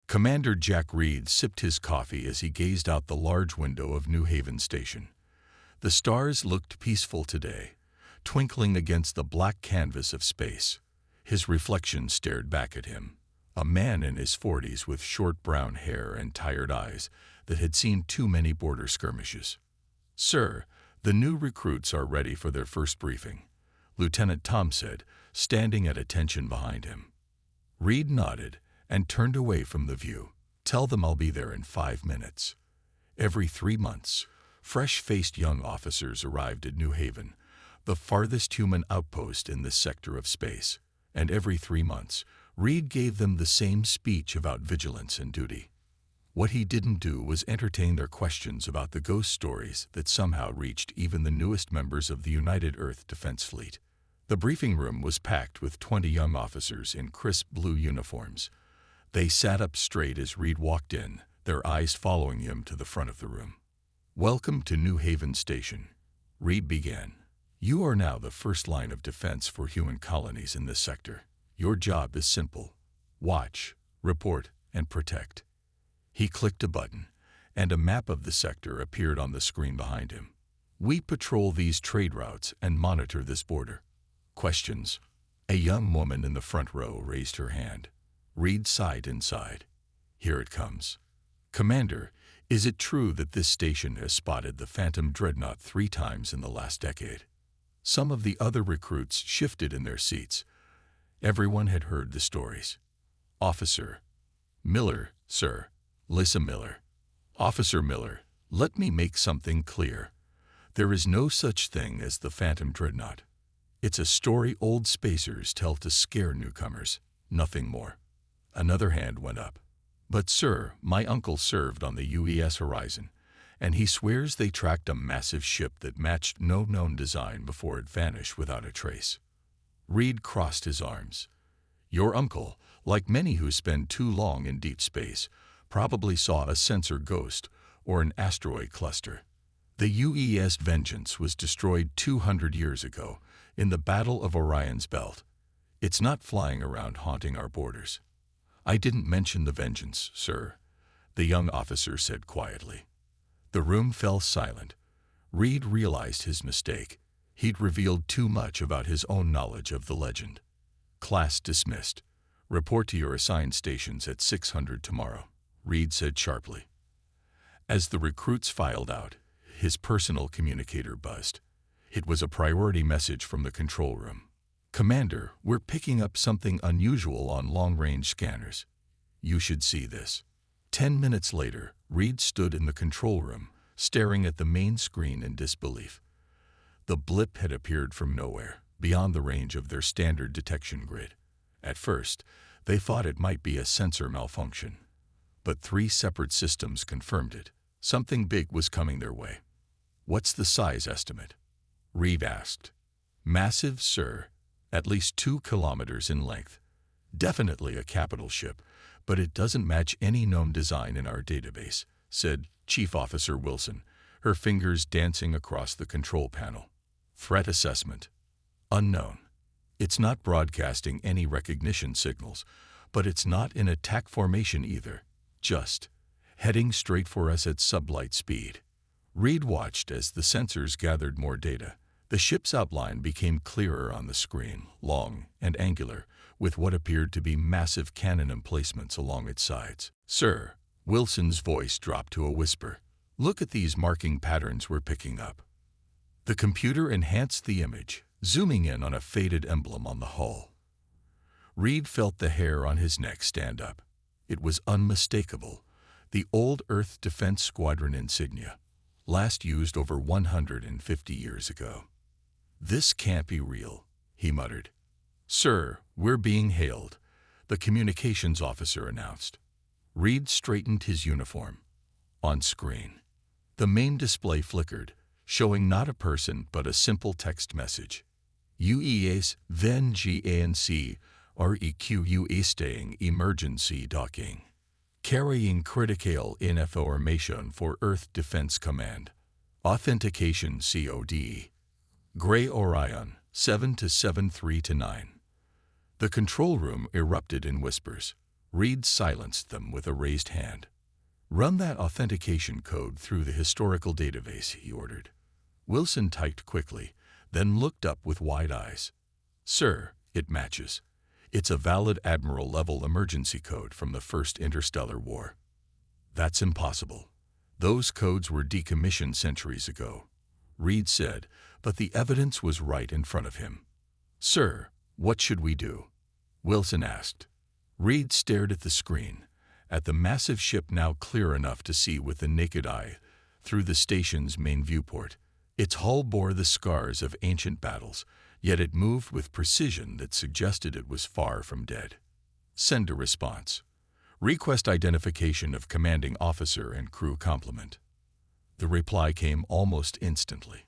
Commander Jack Reed sipped his coffee as he gazed out the large window of New Haven Station. The stars looked peaceful today, twinkling against the black canvas of space. His reflection stared back at him, a man in his 40s with short brown hair and tired eyes that had seen too many border skirmishes. "Sir, the new recruits are ready for their first briefing," Lieutenant Tom said, standing at attention behind him. Reed nodded and turned away from the view. "Tell them I'll be there in 5 minutes." Every 3 months, fresh-faced young officers arrived at New Haven, the farthest human outpost in this sector of space, and every 3 months, Reed gave them the same speech about vigilance and duty. What he didn't do was entertain their questions about the ghost stories that somehow reached even the newest members of the United Earth Defense Fleet. The briefing room was packed with 20 young officers in crisp blue uniforms. They sat up straight as Reed walked in, their eyes following him to the front of the room. "Welcome to New Haven Station," Reed began. "You are now the first line of defense for human colonies in this sector. Your job is simple: watch, report, and protect." He clicked a button, and a map of the sector appeared on the screen behind him. "We patrol these trade routes and monitor this border." Questions? A young woman in the front row raised her hand. Reed sighed inside. "Here it comes." "Commander, is it true that this station has spotted the Phantom Dreadnought 3 times in the last decade?" Some of the other recruits shifted in their seats. Everyone had heard the stories. "Officer Miller, sir." "Lisa Miller." "Officer Miller, let me make something clear. There is no such thing as the Phantom Dreadnought. It's a story old spacers tell to scare newcomers, nothing more." Another hand went up. "But sir, my uncle served on the UES Horizon, and he swears they tracked a massive ship that matched no known design before it vanished without a trace." Reed crossed his arms. "Your uncle, like many who spend too long in deep space, probably saw a sensor ghost or an asteroid cluster. The UES Vengeance was destroyed 200 years ago in the Battle of Orion's Belt. It's not flying around haunting our borders." "I didn't mention the Vengeance, sir," the young officer said quietly. The room fell silent. Reed realized his mistake. He'd revealed too much about his own knowledge of the legend. "Class dismissed. Report to your assigned stations at 600 tomorrow," Reed said sharply. As the recruits filed out, his personal communicator buzzed. It was a priority message from the control room. "Commander, we're picking up something unusual on long-range scanners. You should see this." 10 minutes later, Reed stood in the control room, staring at the main screen in disbelief. The blip had appeared from nowhere, beyond the range of their standard detection grid. At first, they thought it might be a sensor malfunction. But 3 separate systems confirmed it. Something big was coming their way. "What's the size estimate?" Reed asked. "Massive, sir. At least 2 kilometers in length. Definitely a capital ship, but it doesn't match any known design in our database," said Chief Officer Wilson, her fingers dancing across the control panel. "Threat assessment. Unknown. It's not broadcasting any recognition signals, but it's not in attack formation either. Just heading straight for us at sublight speed." Reed watched as the sensors gathered more data. The ship's outline became clearer on the screen, long and angular, with what appeared to be massive cannon emplacements along its sides. "Sir," Wilson's voice dropped to a whisper, "look at these marking patterns we're picking up." The computer enhanced the image, zooming in on a faded emblem on the hull. Reed felt the hair on his neck stand up. It was unmistakable. The old Earth Defense Squadron insignia, last used over 150 years ago. "This can't be real," he muttered. "Sir, we're being hailed," the communications officer announced. Reed straightened his uniform. On screen, the main display flickered, showing not a person but a simple text message. "UES Vengeance REQU staying emergency docking. Carrying critical information for Earth Defense Command. Authentication COD. Gray Orion, 7 to 7 3 to 9. The control room erupted in whispers. Reed silenced them with a raised hand. "Run that authentication code through the historical database," he ordered. Wilson typed quickly, then looked up with wide eyes. "Sir, it matches. It's a valid Admiral-level emergency code from the First Interstellar War." "That's impossible. Those codes were decommissioned centuries ago," Reed said, but the evidence was right in front of him. "Sir, what should we do?" Wilson asked. Reed stared at the screen, at the massive ship now clear enough to see with the naked eye through the station's main viewport. Its hull bore the scars of ancient battles, yet it moved with precision that suggested it was far from dead. "Send a response. Request identification of commanding officer and crew complement." The reply came almost instantly.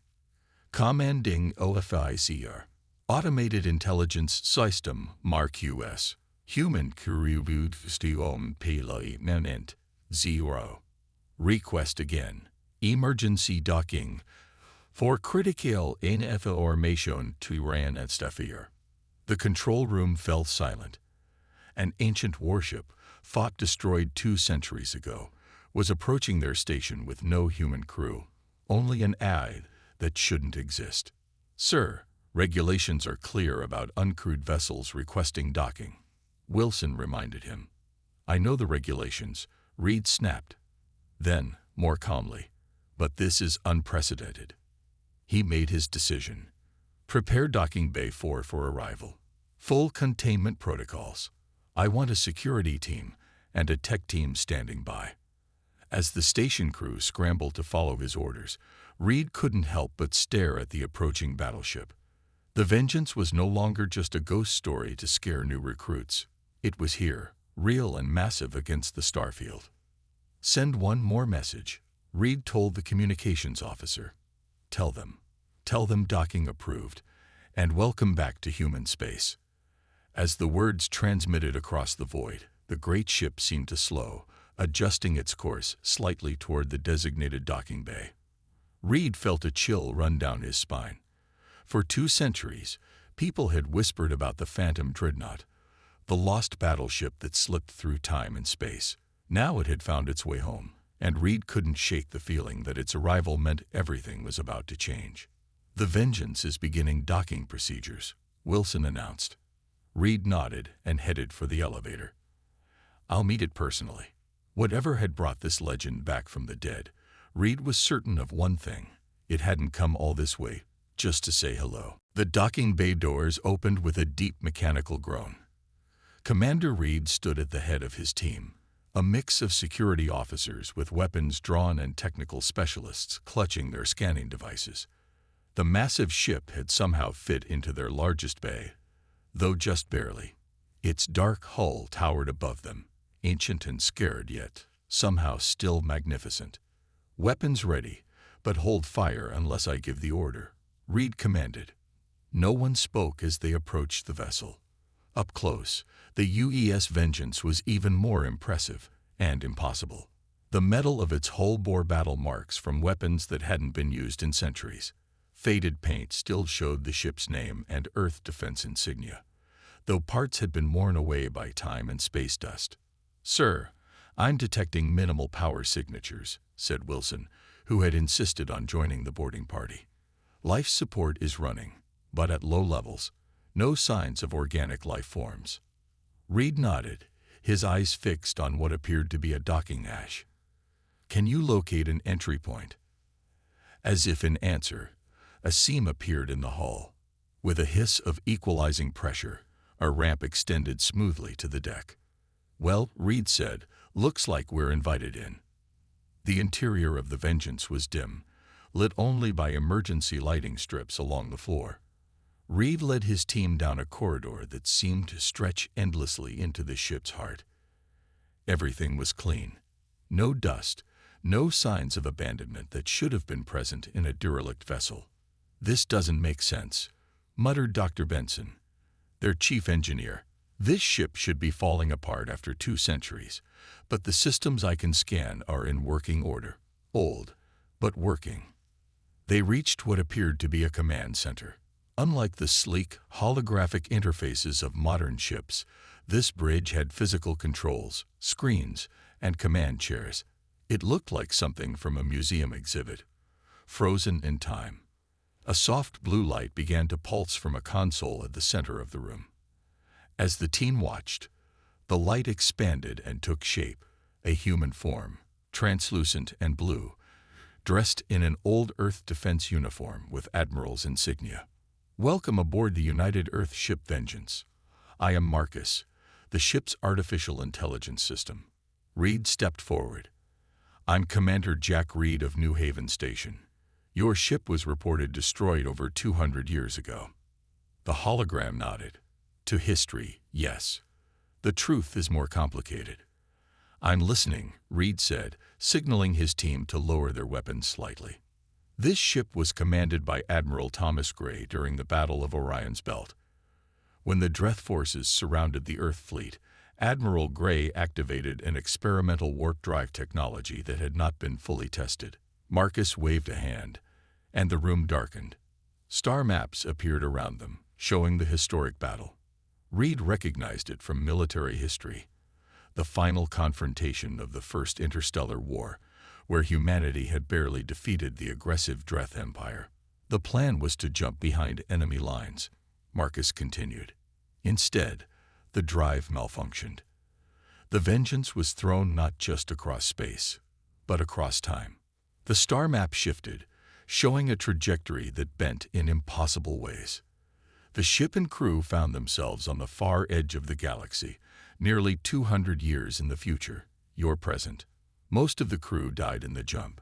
"Commanding HFY Automated Intelligence System Mark US. Human crew Payment 0. Request again. Emergency docking for critical information to ran at Staffier." The control room fell silent. An ancient warship, thought destroyed 2 centuries ago, was approaching their station with no human crew, only an AI that shouldn't exist. "Sir, regulations are clear about uncrewed vessels requesting docking," Wilson reminded him. "I know the regulations," Reed snapped. Then, more calmly, "But this is unprecedented." He made his decision. "Prepare Docking Bay 4 for arrival. Full containment protocols. I want a security team and a tech team standing by." As the station crew scrambled to follow his orders, Reed couldn't help but stare at the approaching battleship. The Vengeance was no longer just a ghost story to scare new recruits. It was here, real and massive against the starfield. "Send one more message," Reed told the communications officer. Tell them docking approved, and welcome back to human space." As the words transmitted across the void, the great ship seemed to slow, adjusting its course slightly toward the designated docking bay. Reed felt a chill run down his spine. For 2 centuries, people had whispered about the Phantom Dreadnought, the lost battleship that slipped through time and space. Now it had found its way home, and Reed couldn't shake the feeling that its arrival meant everything was about to change. "The Vengeance is beginning docking procedures," Wilson announced. Reed nodded and headed for the elevator. "I'll meet it personally." Whatever had brought this legend back from the dead, Reed was certain of one thing: it hadn't come all this way just to say hello. The docking bay doors opened with a deep mechanical groan. Commander Reed stood at the head of his team, a mix of security officers with weapons drawn and technical specialists clutching their scanning devices. The massive ship had somehow fit into their largest bay, though just barely. Its dark hull towered above them, ancient and scared yet somehow still magnificent. "Weapons ready, but hold fire unless I give the order," Reed commanded. No one spoke as they approached the vessel. Up close, the UES Vengeance was even more impressive and impossible. The metal of its hull bore battle marks from weapons that hadn't been used in centuries. Faded paint still showed the ship's name and Earth defense insignia, though parts had been worn away by time and space dust. "Sir, I'm detecting minimal power signatures," said Wilson, who had insisted on joining the boarding party. "Life support is running, but at low levels. No signs of organic life forms." Reed nodded, his eyes fixed on what appeared to be a docking hatch. "Can you locate an entry point?" As if in answer, a seam appeared in the hull. With a hiss of equalizing pressure, a ramp extended smoothly to the deck. "Well," Reed said, "looks like we're invited in." The interior of the Vengeance was dim, lit only by emergency lighting strips along the floor. Reed led his team down a corridor that seemed to stretch endlessly into the ship's heart. Everything was clean. No dust, no signs of abandonment that should have been present in a derelict vessel. "This doesn't make sense," muttered Dr. Benson, their chief engineer. "This ship should be falling apart after 2 centuries, but the systems I can scan are in working order. Old, but working." They reached what appeared to be a command center. Unlike the sleek, holographic interfaces of modern ships, this bridge had physical controls, screens, and command chairs. It looked like something from a museum exhibit, frozen in time. A soft blue light began to pulse from a console at the center of the room. As the team watched, the light expanded and took shape, a human form, translucent and blue, dressed in an old Earth defense uniform with Admiral's insignia. "Welcome aboard the United Earth ship Vengeance. I am Marcus, the ship's artificial intelligence system." Reed stepped forward. "I'm Commander Jack Reed of New Haven Station. Your ship was reported destroyed over 200 years ago." The hologram nodded. "To history, yes. The truth is more complicated." "I'm listening," Reed said, signaling his team to lower their weapons slightly. This ship was commanded by Admiral Thomas Gray during the Battle of Orion's Belt. When the Dreth forces surrounded the Earth fleet, Admiral Gray activated an experimental warp drive technology that had not been fully tested. Marcus waved a hand, and the room darkened. Star maps appeared around them, showing the historic battle. Reed recognized it from military history, the final confrontation of the First Interstellar War, where humanity had barely defeated the aggressive Dreth Empire. "The plan was to jump behind enemy lines," Marcus continued. "Instead, the drive malfunctioned. The Vengeance was thrown not just across space, but across time. The star map shifted, showing a trajectory that bent in impossible ways. The ship and crew found themselves on the far edge of the galaxy, nearly 200 years in the future, your present. Most of the crew died in the jump.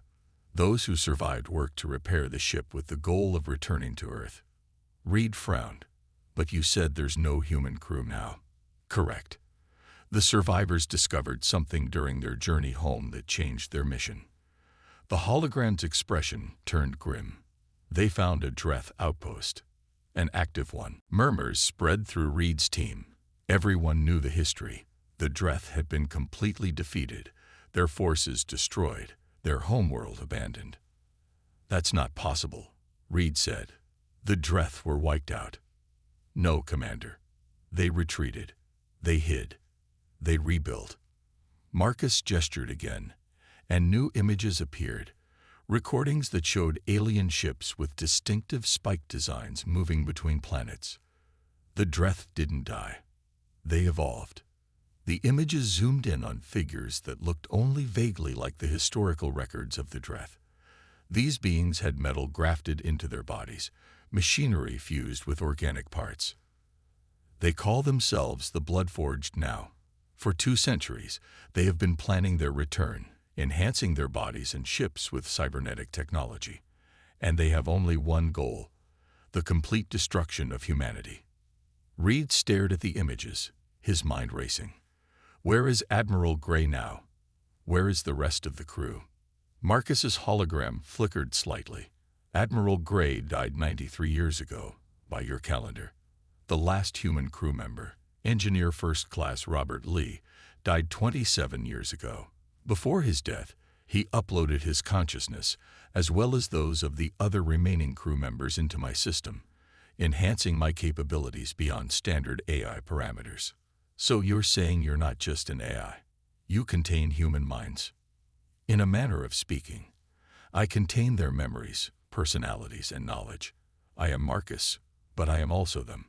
Those who survived worked to repair the ship with the goal of returning to Earth." Reed frowned. "But you said there's no human crew now." "Correct. The survivors discovered something during their journey home that changed their mission." The hologram's expression turned grim. "They found a Dreth outpost. An active one." Murmurs spread through Reed's team. Everyone knew the history. The Dreth had been completely defeated, their forces destroyed, their homeworld abandoned. "That's not possible," Reed said. "The Dreth were wiped out." "No, Commander. They retreated. They hid. They rebuilt." Marcus gestured again, and new images appeared, recordings that showed alien ships with distinctive spike designs moving between planets. The Dreth didn't die. They evolved. The images zoomed in on figures that looked only vaguely like the historical records of the Dreth. These beings had metal grafted into their bodies, machinery fused with organic parts. They call themselves the Bloodforged now. For 2 centuries, they have been planning their return, enhancing their bodies and ships with cybernetic technology. And they have only one goal: the complete destruction of humanity. Reed stared at the images, his mind racing. Where is Admiral Gray now? Where is the rest of the crew? Marcus's hologram flickered slightly. "Admiral Gray died 93 years ago, by your calendar. The last human crew member, Engineer First Class Robert Lee, died 27 years ago. Before his death, he uploaded his consciousness, as well as those of the other remaining crew members, into my system, enhancing my capabilities beyond standard AI parameters." "So you're saying you're not just an AI. You contain human minds." "In a manner of speaking. I contain their memories, personalities, and knowledge. I am Marcus, but I am also them."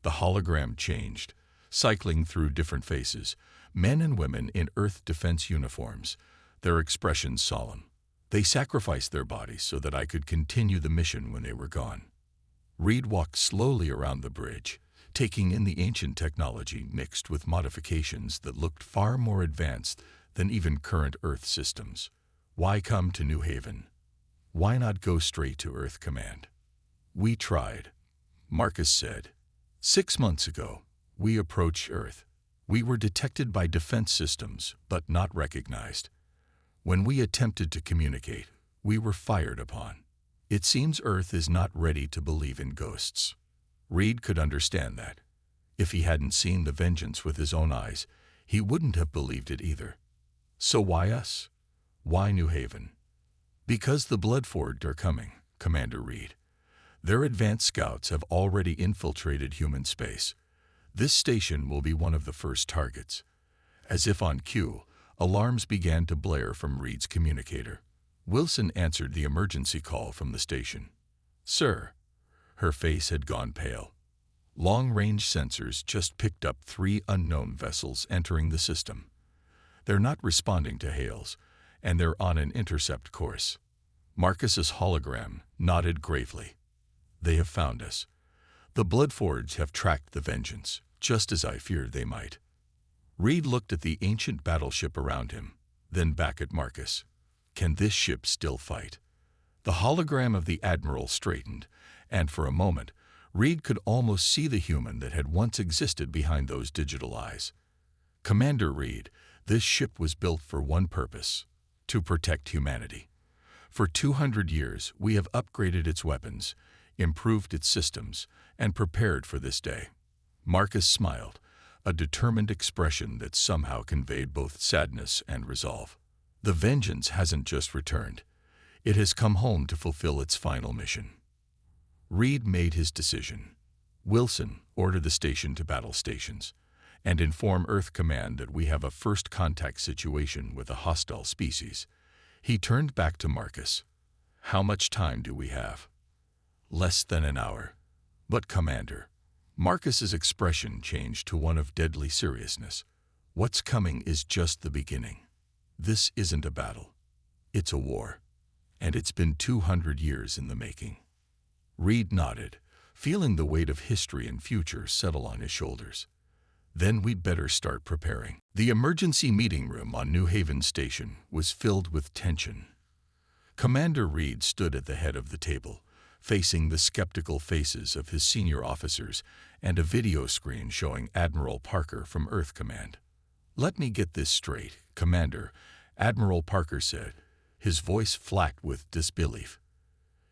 The hologram changed, cycling through different faces, men and women in Earth defense uniforms, their expressions solemn. "They sacrificed their bodies so that I could continue the mission when they were gone." Reed walked slowly around the bridge, taking in the ancient technology mixed with modifications that looked far more advanced than even current Earth systems. "Why come to New Haven? Why not go straight to Earth Command?" "We tried," Marcus said. 6 months ago, we approached Earth. We were detected by defense systems, but not recognized. When we attempted to communicate, we were fired upon. It seems Earth is not ready to believe in ghosts." Reed could understand that. If he hadn't seen the Vengeance with his own eyes, he wouldn't have believed it either. "So why us? Why New Haven?" "Because the Bloodforged are coming, Commander Reed. Their advanced scouts have already infiltrated human space. This station will be one of the first targets. As if on cue, alarms began to blare from Reed's communicator. Wilson answered the emergency call from the station. "Sir." Her face had gone pale. Long-range sensors just picked up 3 unknown vessels entering the system. They're not responding to hails, and they're on an intercept course. Marcus's hologram nodded gravely. "They have found us. The Bloodforged have tracked the Vengeance, just as I feared they might." Reed looked at the ancient battleship around him, then back at Marcus. Can this ship still fight? The hologram of the Admiral straightened, and for a moment, Reed could almost see the human that had once existed behind those digital eyes. "Commander Reed, this ship was built for one purpose: to protect humanity. For 200 years, we have upgraded its weapons, improved its systems, and prepared for this day." Marcus smiled, a determined expression that somehow conveyed both sadness and resolve. The Vengeance hasn't just returned. It has come home to fulfill its final mission. Reed made his decision. "Wilson, order the station to battle stations, and inform Earth Command that we have a first contact situation with a hostile species." He turned back to Marcus. "How much time do we have?" "Less than an hour." "But, Commander," Marcus's expression changed to one of deadly seriousness, "what's coming is just the beginning. This isn't a battle. It's a war. And it's been 200 years in the making." Reed nodded, feeling the weight of history and future settle on his shoulders. "Then we'd better start preparing." The emergency meeting room on New Haven Station was filled with tension. Commander Reed stood at the head of the table, facing the skeptical faces of his senior officers and a video screen showing Admiral Parker from Earth Command. "Let me get this straight, Commander," Admiral Parker said, his voice flat with disbelief.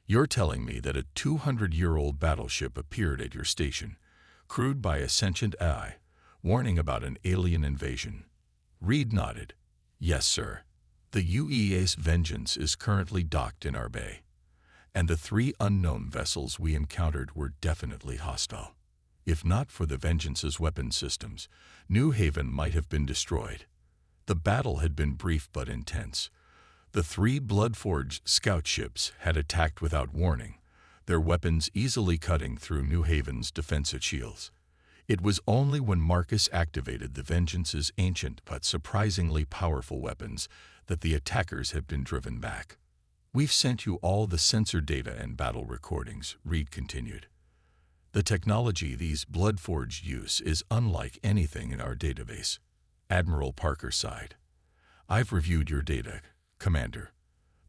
"You're telling me that a 200-year-old battleship appeared at your station, crewed by a sentient AI, warning about an alien invasion?" Reed nodded. "Yes, sir. The UEA's Vengeance is currently docked in our bay, and the 3 unknown vessels we encountered were definitely hostile. If not for the Vengeance's weapon systems, New Haven might have been destroyed." The battle had been brief but intense. The 3 Bloodforged scout ships had attacked without warning, their weapons easily cutting through New Haven's defensive shields. It was only when Marcus activated the Vengeance's ancient but surprisingly powerful weapons that the attackers had been driven back. "We've sent you all the sensor data and battle recordings," Reed continued. "The technology these Bloodforged use is unlike anything in our database." Admiral Parker sighed. "I've reviewed your data, Commander.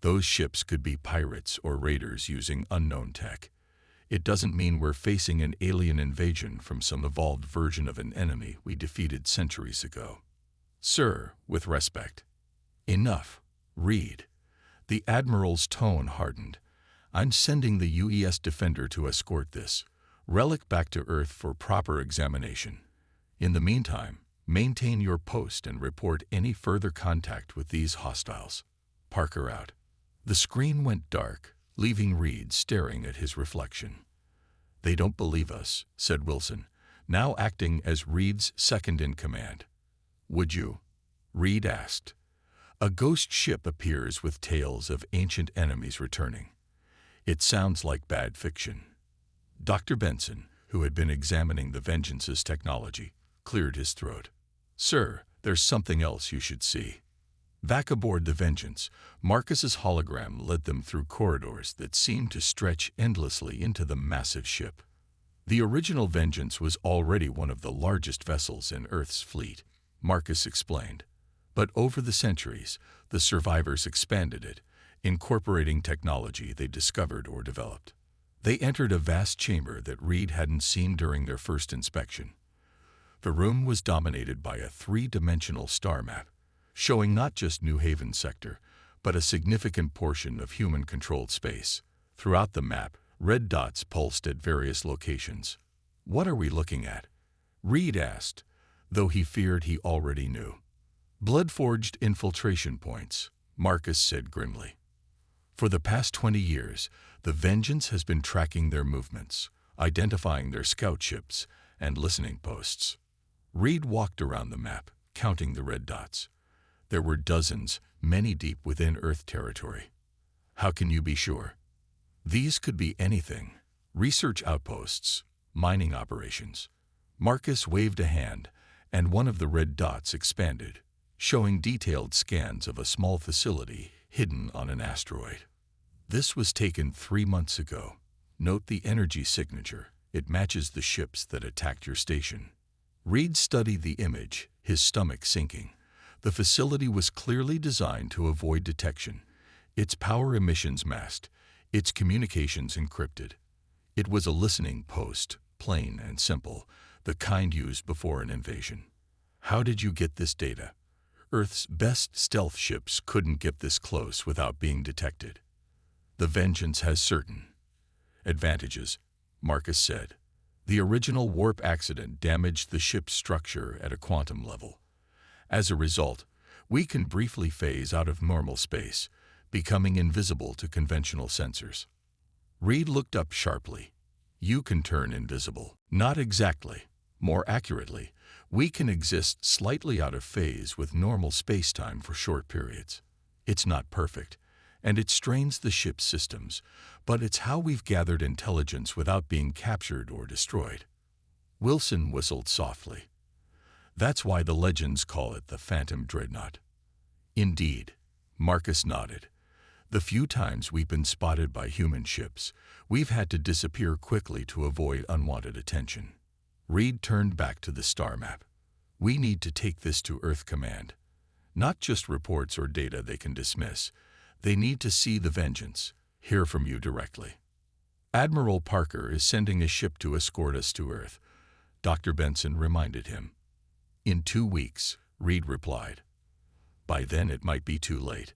Those ships could be pirates or raiders using unknown tech. It doesn't mean we're facing an alien invasion from some evolved version of an enemy we defeated centuries ago." "Sir, with respect." "Enough, Reed." The Admiral's tone hardened. "I'm sending the UES Defender to escort this relic back to Earth for proper examination. In the meantime, maintain your post and report any further contact with these hostiles." Parker out. The screen went dark, leaving Reed staring at his reflection. "They don't believe us," said Wilson, now acting as Reed's second-in-command. "Would you?" Reed asked. "A ghost ship appears with tales of ancient enemies returning. It sounds like bad fiction." Dr. Benson, who had been examining the Vengeance's technology, cleared his throat. "Sir, there's something else you should see." Back aboard the Vengeance, Marcus's hologram led them through corridors that seemed to stretch endlessly into the massive ship. The original Vengeance was already one of the largest vessels in Earth's fleet, Marcus explained. But over the centuries, the survivors expanded it, incorporating technology they discovered or developed. They entered a vast chamber that Reed hadn't seen during their first inspection. The room was dominated by a 3-dimensional star map, showing not just New Haven sector, but a significant portion of human-controlled space. Throughout the map, red dots pulsed at various locations. "What are we looking at?" Reed asked, though he feared he already knew. "Bloodforged infiltration points," Marcus said grimly. For the past 20 years, the Vengeance has been tracking their movements, identifying their scout ships, and listening posts. Reed walked around the map, counting the red dots. There were dozens, many deep within Earth territory. How can you be sure? These could be anything. Research outposts, mining operations. Marcus waved a hand, and one of the red dots expanded, showing detailed scans of a small facility hidden on an asteroid. This was taken 3 months ago. Note the energy signature. It matches the ships that attacked your station. Reed studied the image, his stomach sinking. The facility was clearly designed to avoid detection. Its power emissions masked, its communications encrypted. It was a listening post, plain and simple, the kind used before an invasion. How did you get this data? Earth's best stealth ships couldn't get this close without being detected. The Vengeance has certain advantages, Marcus said. The original warp accident damaged the ship's structure at a quantum level. As a result, we can briefly phase out of normal space, becoming invisible to conventional sensors. Reed looked up sharply. You can turn invisible. Not exactly. More accurately, we can exist slightly out of phase with normal spacetime for short periods. It's not perfect, and it strains the ship's systems, but it's how we've gathered intelligence without being captured or destroyed. Wilson whistled softly. That's why the legends call it the Phantom Dreadnought. Indeed, Marcus nodded. The few times we've been spotted by human ships, we've had to disappear quickly to avoid unwanted attention. Reed turned back to the star map. We need to take this to Earth Command. Not just reports or data they can dismiss. They need to see the Vengeance, hear from you directly. Admiral Parker is sending a ship to escort us to Earth, Dr. Benson reminded him. In 2 weeks, Reed replied. By then it might be too late.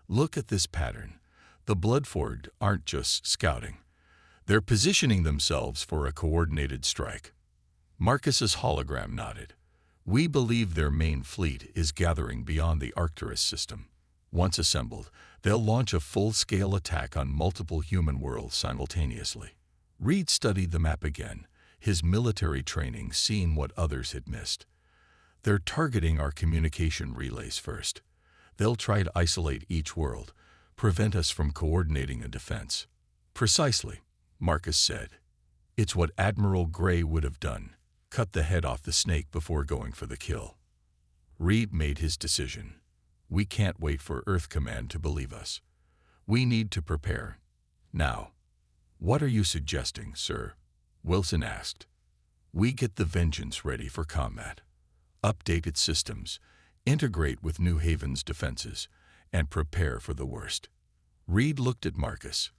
Look at this pattern. The Bloodforged aren't just scouting. They're positioning themselves for a coordinated strike. Marcus's hologram nodded. We believe their main fleet is gathering beyond the Arcturus system. Once assembled, they'll launch a full-scale attack on multiple human worlds simultaneously. Reed studied the map again, his military training seeing what others had missed. They're targeting our communication relays first. They'll try to isolate each world, prevent us from coordinating a defense. Precisely, Marcus said. It's what Admiral Gray would have done. Cut the head off the snake before going for the kill. Reed made his decision. We can't wait for Earth Command to believe us. We need to prepare. Now. What are you suggesting, sir? Wilson asked. We get the Vengeance ready for combat. Update its systems, integrate with New Haven's defenses, and prepare for the worst. Reed looked at Marcus.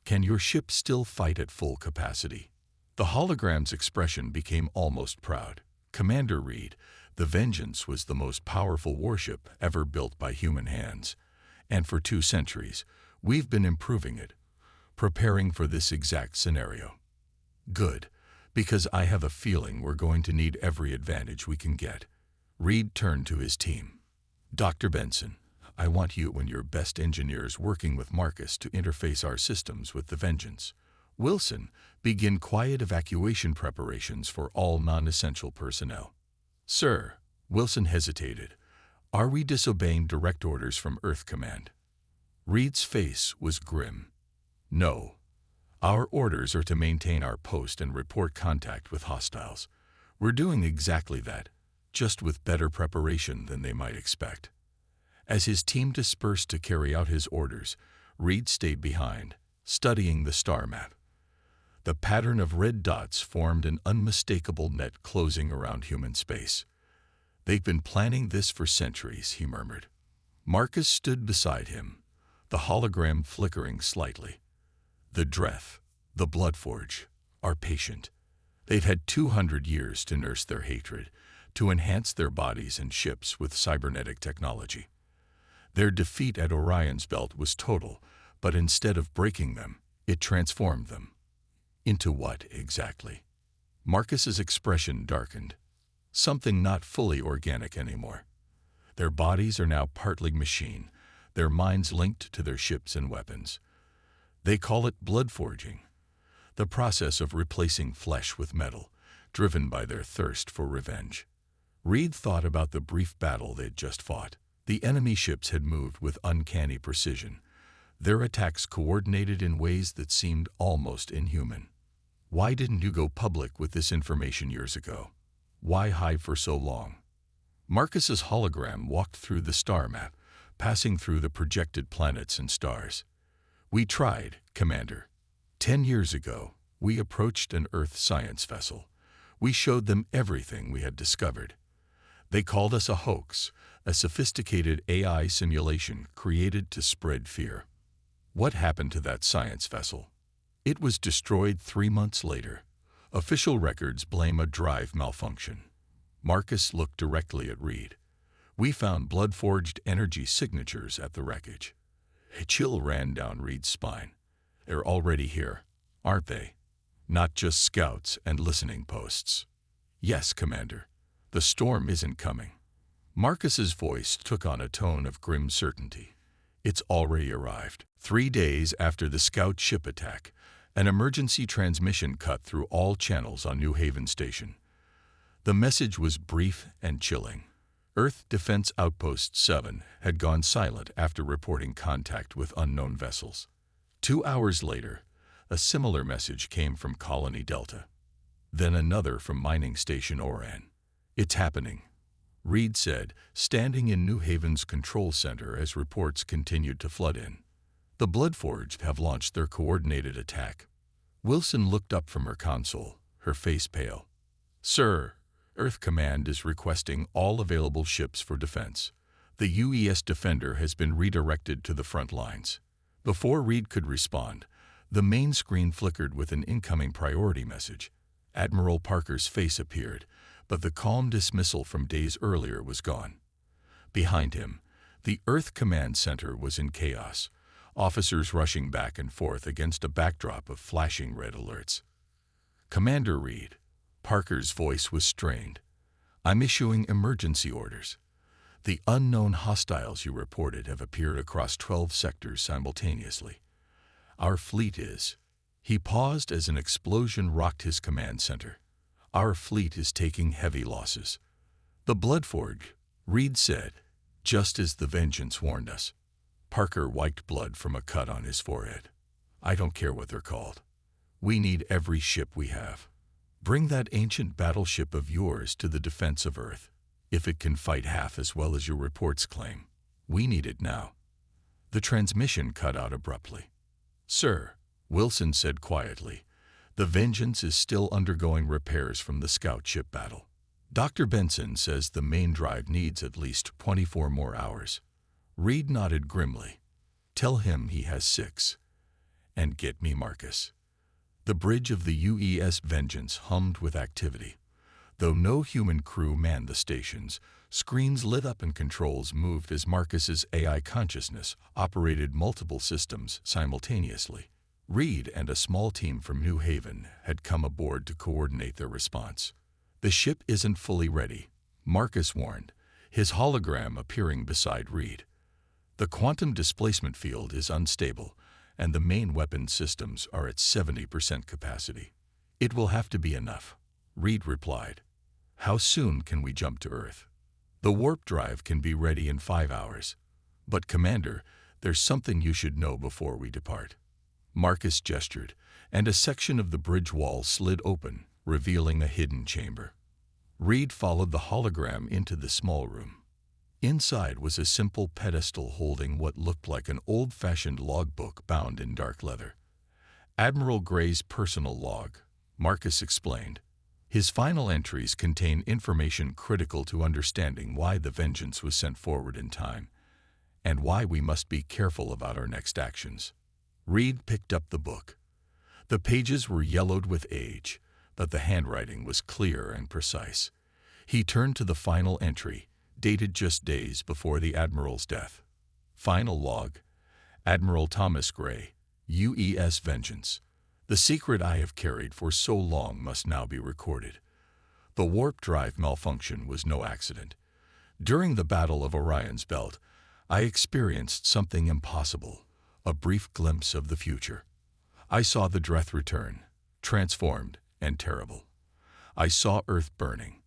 Can your ship still fight at full capacity? The hologram's expression became almost proud. Commander Reed, the Vengeance was the most powerful warship ever built by human hands, and for 2 centuries, we've been improving it, preparing for this exact scenario. Good, because I have a feeling we're going to need every advantage we can get. Reed turned to his team. Dr. Benson, I want you and your best engineers working with Marcus to interface our systems with the Vengeance. Wilson, begin quiet evacuation preparations for all non-essential personnel. Sir, Wilson hesitated. Are we disobeying direct orders from Earth Command? Reed's face was grim. No. Our orders are to maintain our post and report contact with hostiles. We're doing exactly that, just with better preparation than they might expect. As his team dispersed to carry out his orders, Reed stayed behind, studying the star map. The pattern of red dots formed an unmistakable net closing around human space. They've been planning this for centuries, he murmured. Marcus stood beside him, the hologram flickering slightly. The Dreth, the Bloodforged, are patient. They've had 200 years to nurse their hatred, to enhance their bodies and ships with cybernetic technology. Their defeat at Orion's belt was total, but instead of breaking them, it transformed them. Into what, exactly? Marcus's expression darkened. Something not fully organic anymore. Their bodies are now partly machine, their minds linked to their ships and weapons. They call it bloodforging, the process of replacing flesh with metal, driven by their thirst for revenge. Reed thought about the brief battle they'd just fought. The enemy ships had moved with uncanny precision, their attacks coordinated in ways that seemed almost inhuman. Why didn't you go public with this information years ago? Why hide for so long? Marcus's hologram walked through the star map, passing through the projected planets and stars. We tried, Commander. 10 years ago, we approached an Earth science vessel. We showed them everything we had discovered. They called us a hoax, a sophisticated AI simulation created to spread fear. What happened to that science vessel? It was destroyed 3 months later. Official records blame a drive malfunction. Marcus looked directly at Reed. We found blood-forged energy signatures at the wreckage. A chill ran down Reed's spine. They're already here, aren't they? Not just scouts and listening posts. Yes, Commander. The storm isn't coming. Marcus's voice took on a tone of grim certainty. It's already arrived. 3 days after the scout ship attack, an emergency transmission cut through all channels on New Haven Station. The message was brief and chilling. Earth Defense Outpost 7 had gone silent after reporting contact with unknown vessels. 2 hours later, a similar message came from Colony Delta. Then another from Mining Station Oran. It's happening, Reed said, standing in New Haven's control center as reports continued to flood in. The Bloodforged have launched their coordinated attack. Wilson looked up from her console, her face pale. Sir, Earth Command is requesting all available ships for defense. The UES Defender has been redirected to the front lines. Before Reed could respond, the main screen flickered with an incoming priority message. Admiral Parker's face appeared, but the calm dismissal from days earlier was gone. Behind him, the Earth Command Center was in chaos, officers rushing back and forth against a backdrop of flashing red alerts. Commander Reed, Parker's voice was strained. I'm issuing emergency orders. The unknown hostiles you reported have appeared across 12 sectors simultaneously. Our fleet is... He paused as an explosion rocked his command center. Our fleet is taking heavy losses. The Bloodforged, Reed said, just as the Vengeance warned us. Parker wiped blood from a cut on his forehead. I don't care what they're called. We need every ship we have. Bring that ancient battleship of yours to the defense of Earth. If it can fight half as well as your reports claim, we need it now. The transmission cut out abruptly. Sir, Wilson said quietly, the Vengeance is still undergoing repairs from the scout ship battle. Dr. Benson says the main drive needs at least 24 more hours. Reed nodded grimly. Tell him he has 6. And get me Marcus. The bridge of the UES Vengeance hummed with activity. Though no human crew manned the stations, screens lit up and controls moved as Marcus's AI consciousness operated multiple systems simultaneously. Reed and a small team from New Haven had come aboard to coordinate their response. The ship isn't fully ready, Marcus warned, his hologram appearing beside Reed. The quantum displacement field is unstable, and the main weapon systems are at 70% capacity. It will have to be enough, Reed replied. How soon can we jump to Earth? The warp drive can be ready in 5 hours. But Commander, there's something you should know before we depart. Marcus gestured, and a section of the bridge wall slid open, revealing a hidden chamber. Reed followed the hologram into the small room. Inside was a simple pedestal holding what looked like an old-fashioned logbook bound in dark leather. Admiral Gray's personal log, Marcus explained. His final entries contain information critical to understanding why the Vengeance was sent forward in time, and why we must be careful about our next actions. Reed picked up the book. The pages were yellowed with age, but the handwriting was clear and precise. He turned to the final entry, dated just days before the Admiral's death. Final log, Admiral Thomas Gray, UES Vengeance. The secret I have carried for so long must now be recorded. The warp drive malfunction was no accident. During the Battle of Orion's Belt, I experienced something impossible, a brief glimpse of the future. I saw the Dreth return, transformed and terrible. I saw Earth burning.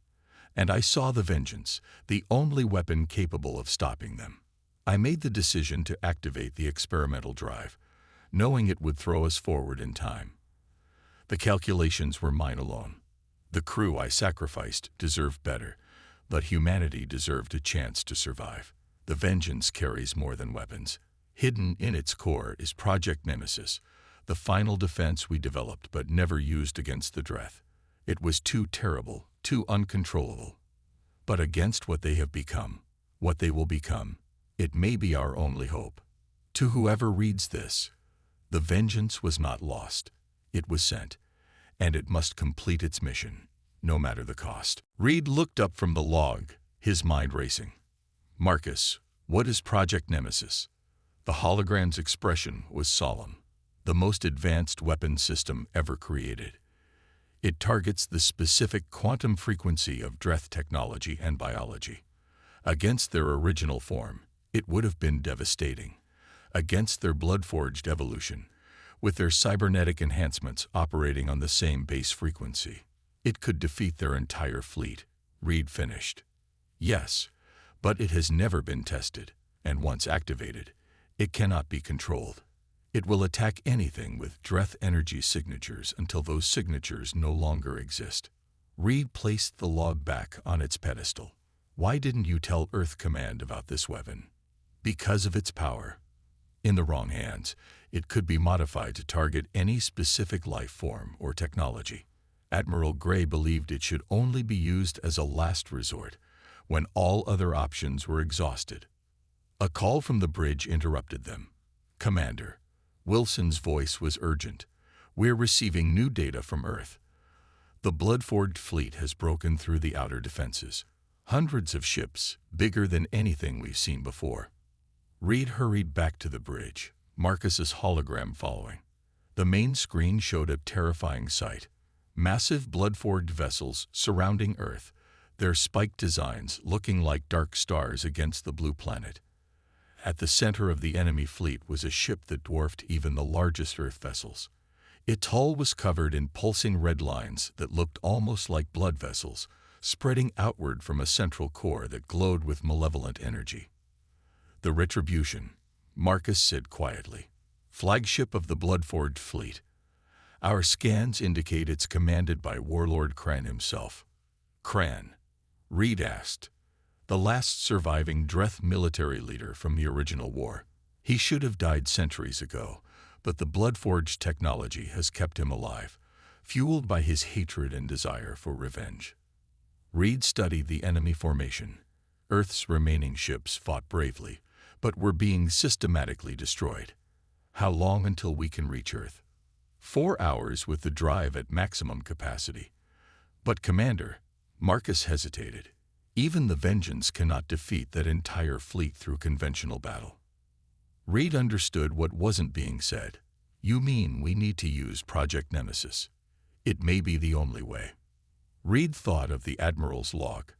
And I saw the vengeance, the only weapon capable of stopping them. I made the decision to activate the experimental drive, knowing it would throw us forward in time. The calculations were mine alone. The crew I sacrificed deserved better, but humanity deserved a chance to survive. The vengeance carries more than weapons. Hidden in its core is Project Nemesis, the final defense we developed but never used against the Dreth. It was too terrible, too uncontrollable. But against what they have become, what they will become, it may be our only hope. To whoever reads this, the vengeance was not lost. It was sent, and it must complete its mission, no matter the cost. Reed looked up from the log, his mind racing. Marcus, what is Project Nemesis? The hologram's expression was solemn. The most advanced weapon system ever created. It targets the specific quantum frequency of Dreth technology and biology. Against their original form, it would have been devastating. Against their Bloodforged evolution, with their cybernetic enhancements operating on the same base frequency, it could defeat their entire fleet. Reed finished. Yes, but it has never been tested, and once activated, it cannot be controlled. It will attack anything with Dreth energy signatures until those signatures no longer exist. Reed placed the log back on its pedestal. Why didn't you tell Earth Command about this weapon? Because of its power. In the wrong hands, it could be modified to target any specific life form or technology. Admiral Gray believed it should only be used as a last resort, when all other options were exhausted. A call from the bridge interrupted them. Commander. Wilson's voice was urgent. We're receiving new data from Earth. The Bloodforged fleet has broken through the outer defenses. Hundreds of ships, bigger than anything we've seen before. Reed hurried back to the bridge, Marcus's hologram following. The main screen showed a terrifying sight. Massive Bloodforged vessels surrounding Earth, their spiked designs looking like dark stars against the blue planet. At the center of the enemy fleet was a ship that dwarfed even the largest Earth vessels. Its hull was covered in pulsing red lines that looked almost like blood vessels, spreading outward from a central core that glowed with malevolent energy. The Retribution, Marcus said quietly. Flagship of the Bloodforged fleet. Our scans indicate it's commanded by Warlord Kran himself. Kran? Reed asked. The last surviving Dreth military leader from the original war. He should have died centuries ago, but the Bloodforged technology has kept him alive, fueled by his hatred and desire for revenge. Reed studied the enemy formation. Earth's remaining ships fought bravely, but were being systematically destroyed. How long until we can reach Earth? 4 hours with the drive at maximum capacity. But Commander, Marcus hesitated. Even the Vengeance cannot defeat that entire fleet through conventional battle. Reed understood what wasn't being said. You mean we need to use Project Nemesis? It may be the only way. Reed thought of the Admiral's log,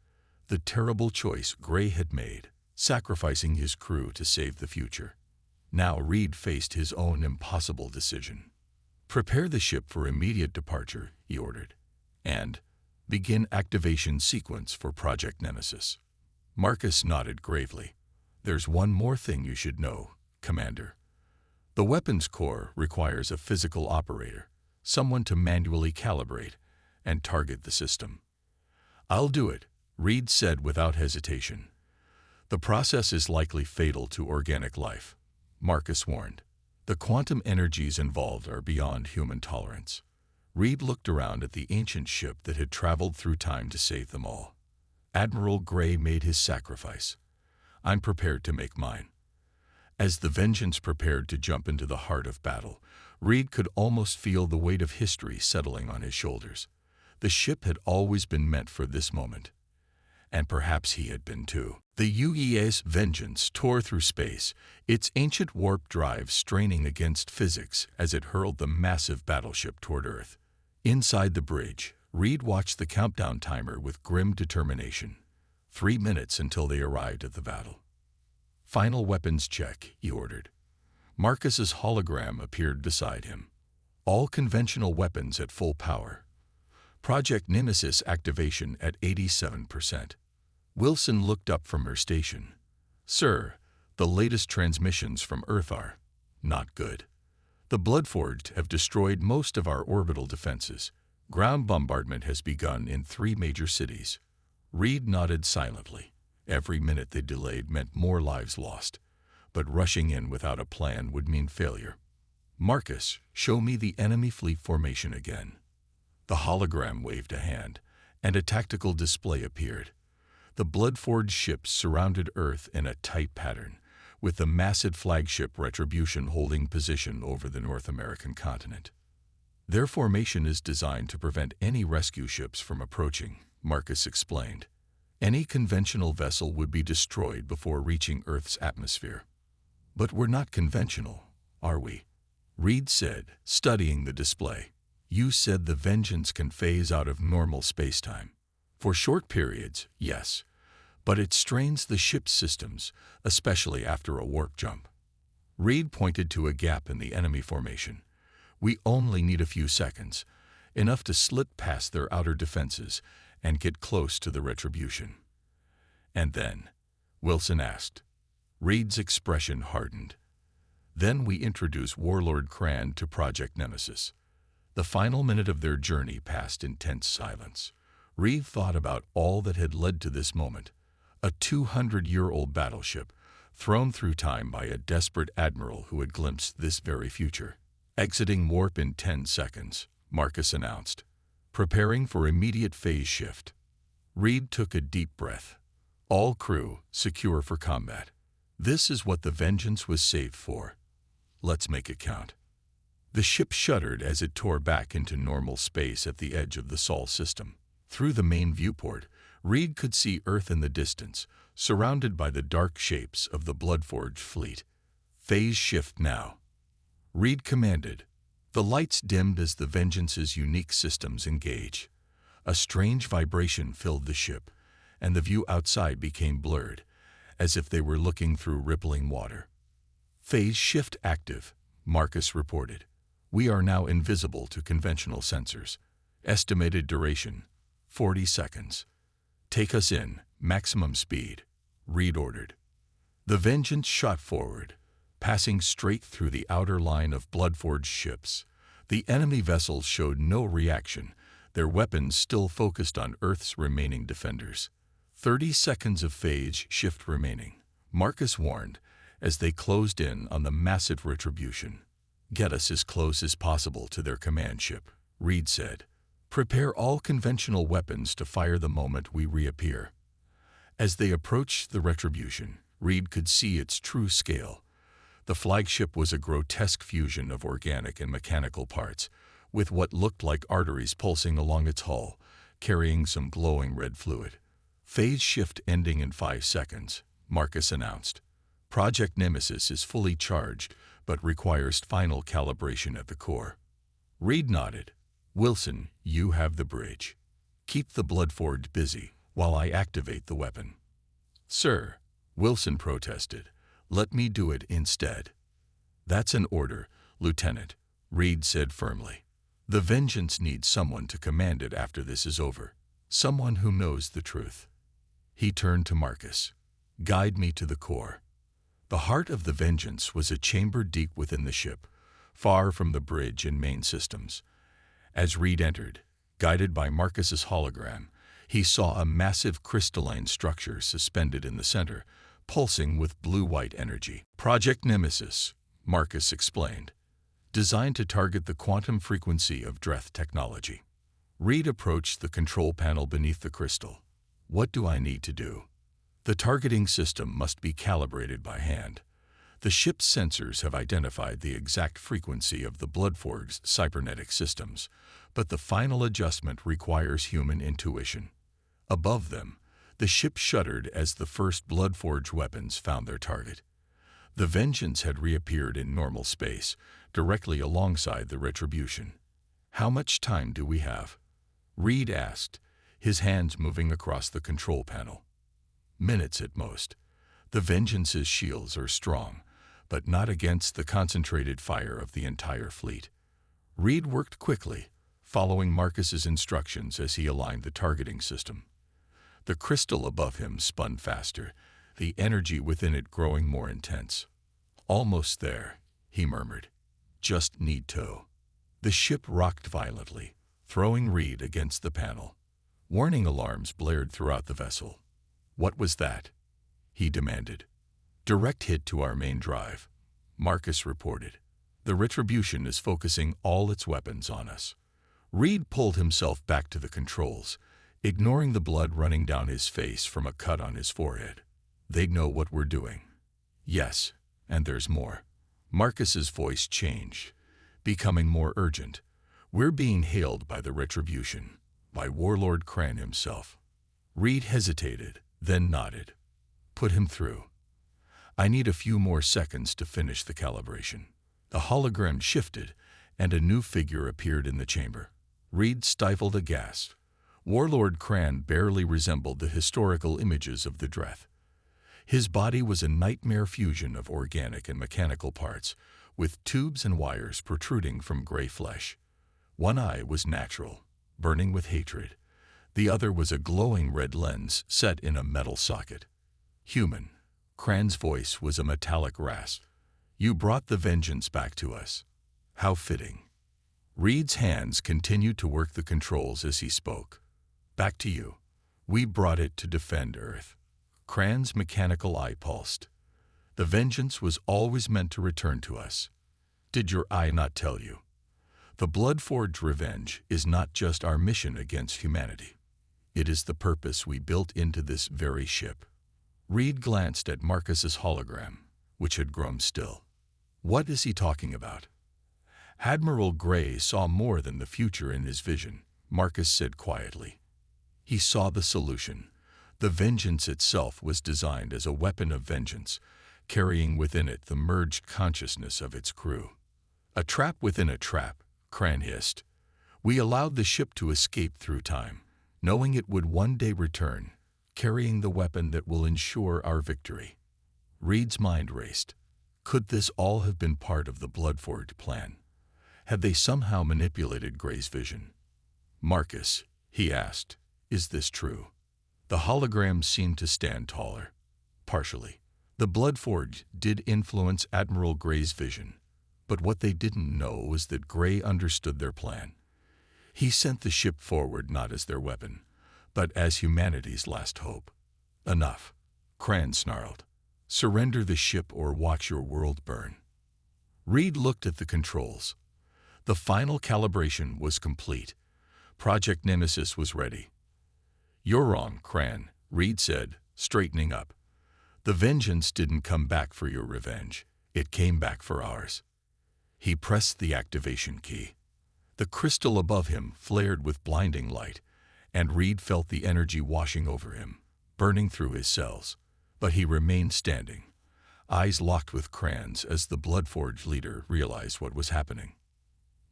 the terrible choice Gray had made, sacrificing his crew to save the future. Now Reed faced his own impossible decision. Prepare the ship for immediate departure, he ordered, and begin activation sequence for Project Nemesis. Marcus nodded gravely. There's one more thing you should know, Commander. The weapons core requires a physical operator, someone to manually calibrate and target the system. I'll do it, Reed said without hesitation. The process is likely fatal to organic life, Marcus warned. The quantum energies involved are beyond human tolerance. Reed looked around at the ancient ship that had traveled through time to save them all. Admiral Gray made his sacrifice. I'm prepared to make mine. As the Vengeance prepared to jump into the heart of battle, Reed could almost feel the weight of history settling on his shoulders. The ship had always been meant for this moment. And perhaps he had been too. The UEA's Vengeance tore through space, its ancient warp drive straining against physics as it hurled the massive battleship toward Earth. Inside the bridge, Reed watched the countdown timer with grim determination. 3 minutes until they arrived at the battle. Final weapons check, he ordered. Marcus's hologram appeared beside him. All conventional weapons at full power. Project Nemesis activation at 87%. Wilson looked up from her station. Sir, the latest transmissions from Earth are not good. The Bloodforged have destroyed most of our orbital defenses. Ground bombardment has begun in 3 major cities. Reed nodded silently. Every minute they delayed meant more lives lost, but rushing in without a plan would mean failure. Marcus, show me the enemy fleet formation again. The hologram waved a hand, and a tactical display appeared. The Bloodforged ships surrounded Earth in a tight pattern, with the massive flagship Retribution holding position over the North American continent. Their formation is designed to prevent any rescue ships from approaching, Marcus explained. Any conventional vessel would be destroyed before reaching Earth's atmosphere. But we're not conventional, are we? Reed said, studying the display. You said the Vengeance can phase out of normal spacetime. For short periods, yes, but it strains the ship's systems, especially after a warp jump. Reed pointed to a gap in the enemy formation. We only need a few seconds, enough to slip past their outer defenses and get close to the Retribution. And then, Wilson asked. Reed's expression hardened. Then we introduce Warlord Cran to Project Nemesis. The final minute of their journey passed in tense silence. Reed thought about all that had led to this moment. A 200-year-old battleship, thrown through time by a desperate admiral who had glimpsed this very future. Exiting warp in 10 seconds, Marcus announced. Preparing for immediate phase shift. Reed took a deep breath. All crew, secure for combat. This is what the Vengeance was saved for. Let's make it count. The ship shuddered as it tore back into normal space at the edge of the Sol system. Through the main viewport, Reed could see Earth in the distance, surrounded by the dark shapes of the Bloodforged fleet. Phase shift now. Reed commanded. The lights dimmed as the Vengeance's unique systems engage. A strange vibration filled the ship, and the view outside became blurred, as if they were looking through rippling water. Phase shift active, Marcus reported. We are now invisible to conventional sensors. Estimated duration, 40 seconds. Take us in, maximum speed, Reed ordered. The Vengeance shot forward, passing straight through the outer line of Bloodforged ships. The enemy vessels showed no reaction, their weapons still focused on Earth's remaining defenders. 30 seconds of phase shift remaining, Marcus warned, as they closed in on the massive Retribution. Get us as close as possible to their command ship, Reed said. Prepare all conventional weapons to fire the moment we reappear. As they approached the Retribution, Reed could see its true scale. The flagship was a grotesque fusion of organic and mechanical parts, with what looked like arteries pulsing along its hull, carrying some glowing red fluid. Phase shift ending in 5 seconds, Marcus announced. Project Nemesis is fully charged, but requires final calibration at the core. Reed nodded. Wilson, you have the bridge. Keep the Bloodforged busy while I activate the weapon. Sir, Wilson protested. Let me do it instead. That's an order, Lieutenant, Reed said firmly. The Vengeance needs someone to command it after this is over. Someone who knows the truth. He turned to Marcus. Guide me to the core. The heart of the Vengeance was a chamber deep within the ship, far from the bridge and main systems. As Reed entered, guided by Marcus's hologram, he saw a massive crystalline structure suspended in the center, pulsing with blue-white energy. Project Nemesis, Marcus explained, designed to target the quantum frequency of Dreth technology. Reed approached the control panel beneath the crystal. What do I need to do? The targeting system must be calibrated by hand. The ship's sensors have identified the exact frequency of the Bloodforged's cybernetic systems, but the final adjustment requires human intuition. Above them, the ship shuddered as the first Bloodforged weapons found their target. The Vengeance had reappeared in normal space, directly alongside the Retribution. How much time do we have? Reed asked, his hands moving across the control panel. Minutes at most. The Vengeance's shields are strong, but not against the concentrated fire of the entire fleet. Reed worked quickly, following Marcus's instructions as he aligned the targeting system. The crystal above him spun faster, the energy within it growing more intense. "Almost there," he murmured. "Just need to." The ship rocked violently, throwing Reed against the panel. Warning alarms blared throughout the vessel. "What was that?" he demanded. "Direct hit to our main drive," Marcus reported. "The Retribution is focusing all its weapons on us." Reed pulled himself back to the controls, ignoring the blood running down his face from a cut on his forehead. "They know what we're doing." "Yes, and there's more." Marcus's voice changed, becoming more urgent. "We're being hailed by the Retribution, by Warlord Cran himself." Reed hesitated, then nodded. "Put him through. I need a few more seconds to finish the calibration." The hologram shifted, and a new figure appeared in the chamber. Reed stifled a gasp. Warlord Cran barely resembled the historical images of the Dreth. His body was a nightmare fusion of organic and mechanical parts, with tubes and wires protruding from gray flesh. One eye was natural, burning with hatred. The other was a glowing red lens set in a metal socket. "Human." Cran's voice was a metallic rasp. "You brought the vengeance back to us. How fitting." Reed's hands continued to work the controls as he spoke. "Back to you. We brought it to defend Earth." Cran's mechanical eye pulsed. "The vengeance was always meant to return to us. Did your eye not tell you? The Bloodforged revenge is not just our mission against humanity. It is the purpose we built into this very ship." Reed glanced at Marcus's hologram, which had grown still. "What is he talking about?" "Admiral Gray saw more than the future in his vision," Marcus said quietly. "He saw the solution. The vengeance itself was designed as a weapon of vengeance, carrying within it the merged consciousness of its crew." "A trap within a trap," Cran hissed. "We allowed the ship to escape through time, knowing it would one day return, carrying the weapon that will ensure our victory." Reed's mind raced. Could this all have been part of the Bloodforged plan? Had they somehow manipulated Gray's vision? "Marcus," he asked, "is this true?" The hologram seemed to stand taller. "Partially. The Bloodforged did influence Admiral Gray's vision, but what they didn't know was that Gray understood their plan. He sent the ship forward not as their weapon, but as humanity's last hope." "Enough," Cran snarled. "Surrender the ship or watch your world burn." Reed looked at the controls. The final calibration was complete. Project Nemesis was ready. "You're wrong, Cran," Reed said, straightening up. "The vengeance didn't come back for your revenge. It came back for ours." He pressed the activation key. The crystal above him flared with blinding light, and Reed felt the energy washing over him, burning through his cells. But he remained standing, eyes locked with Cran's as the Bloodforged leader realized what was happening.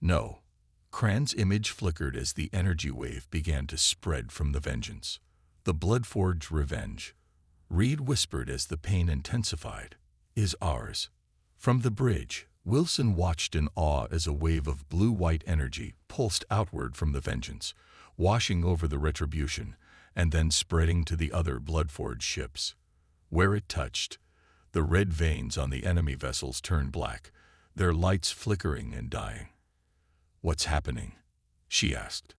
"No." Cran's image flickered as the energy wave began to spread from the vengeance. "The Bloodforged revenge," Reed whispered as the pain intensified, "is ours." From the bridge, Wilson watched in awe as a wave of blue-white energy pulsed outward from the vengeance, washing over the Retribution, and then spreading to the other Bloodforged ships. Where it touched, the red veins on the enemy vessels turned black, their lights flickering and dying. "What's happening?" she asked.